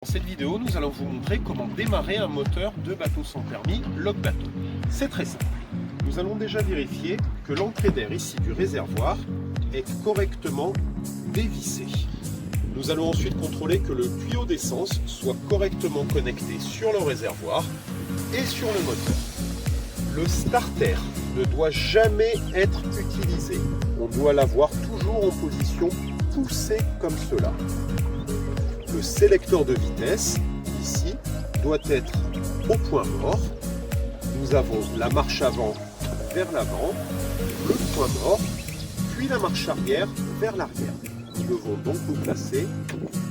Dans cette vidéo, nous allons vous montrer comment démarrer un moteur de bateau sans permis, Log Bateau. C'est très simple. Nous allons déjà vérifier que l'entrée d'air ici du réservoir est correctement dévissée. Nous allons ensuite contrôler que le tuyau d'essence soit correctement connecté sur le réservoir et sur le moteur. Le starter ne doit jamais être utilisé. On doit l'avoir toujours en position poussée comme cela. Le sélecteur de vitesse, ici, doit être au point mort. Nous avons la marche avant vers l'avant, le point mort, puis la marche arrière vers l'arrière. Nous devons donc nous placer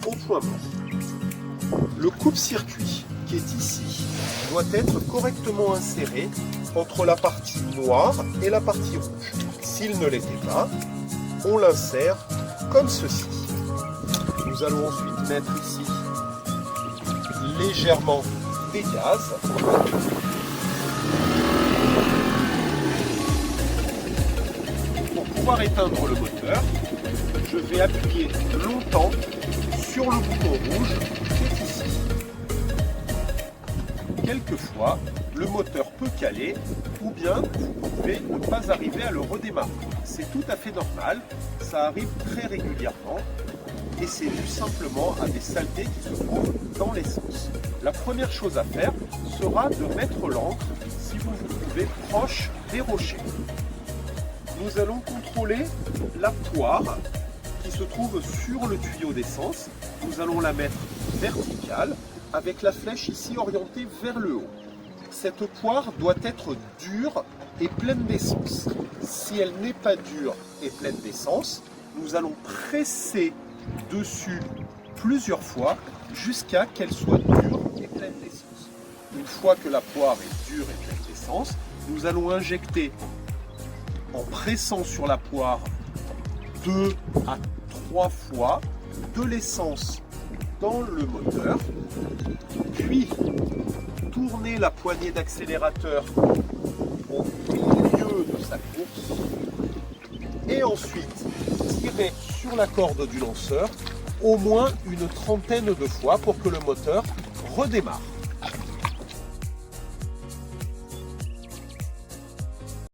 au point mort. Le coupe-circuit, qui est ici, doit être correctement inséré entre la partie noire et la partie rouge. S'il ne l'était pas, on l'insère comme ceci. Nous allons ensuite mettre ici légèrement des gaz. Pour pouvoir éteindre le moteur, je vais appuyer longtemps sur le bouton rouge qui est ici. Quelquefois, le moteur peut caler ou bien vous pouvez ne pas arriver à le redémarrer. C'est tout à fait normal, ça arrive très régulièrement. Et c'est dû simplement à des saletés qui se trouvent dans l'essence. La première chose à faire sera de mettre l'ancre si vous vous trouvez proche des rochers. Nous allons contrôler la poire qui se trouve sur le tuyau d'essence. Nous allons la mettre verticale avec la flèche ici orientée vers le haut. Cette poire doit être dure et pleine d'essence. Si elle n'est pas dure et pleine d'essence, nous allons presser dessus plusieurs fois jusqu'à qu'elle soit dure et pleine d'essence. Une fois que la poire est dure et pleine d'essence, nous allons injecter en pressant sur la poire 2 à 3 fois de l'essence dans le moteur, puis tourner la poignée d'accélérateur au milieu de sa course et ensuite tirer sur la corde du lanceur au moins une trentaine de fois pour que le moteur redémarre.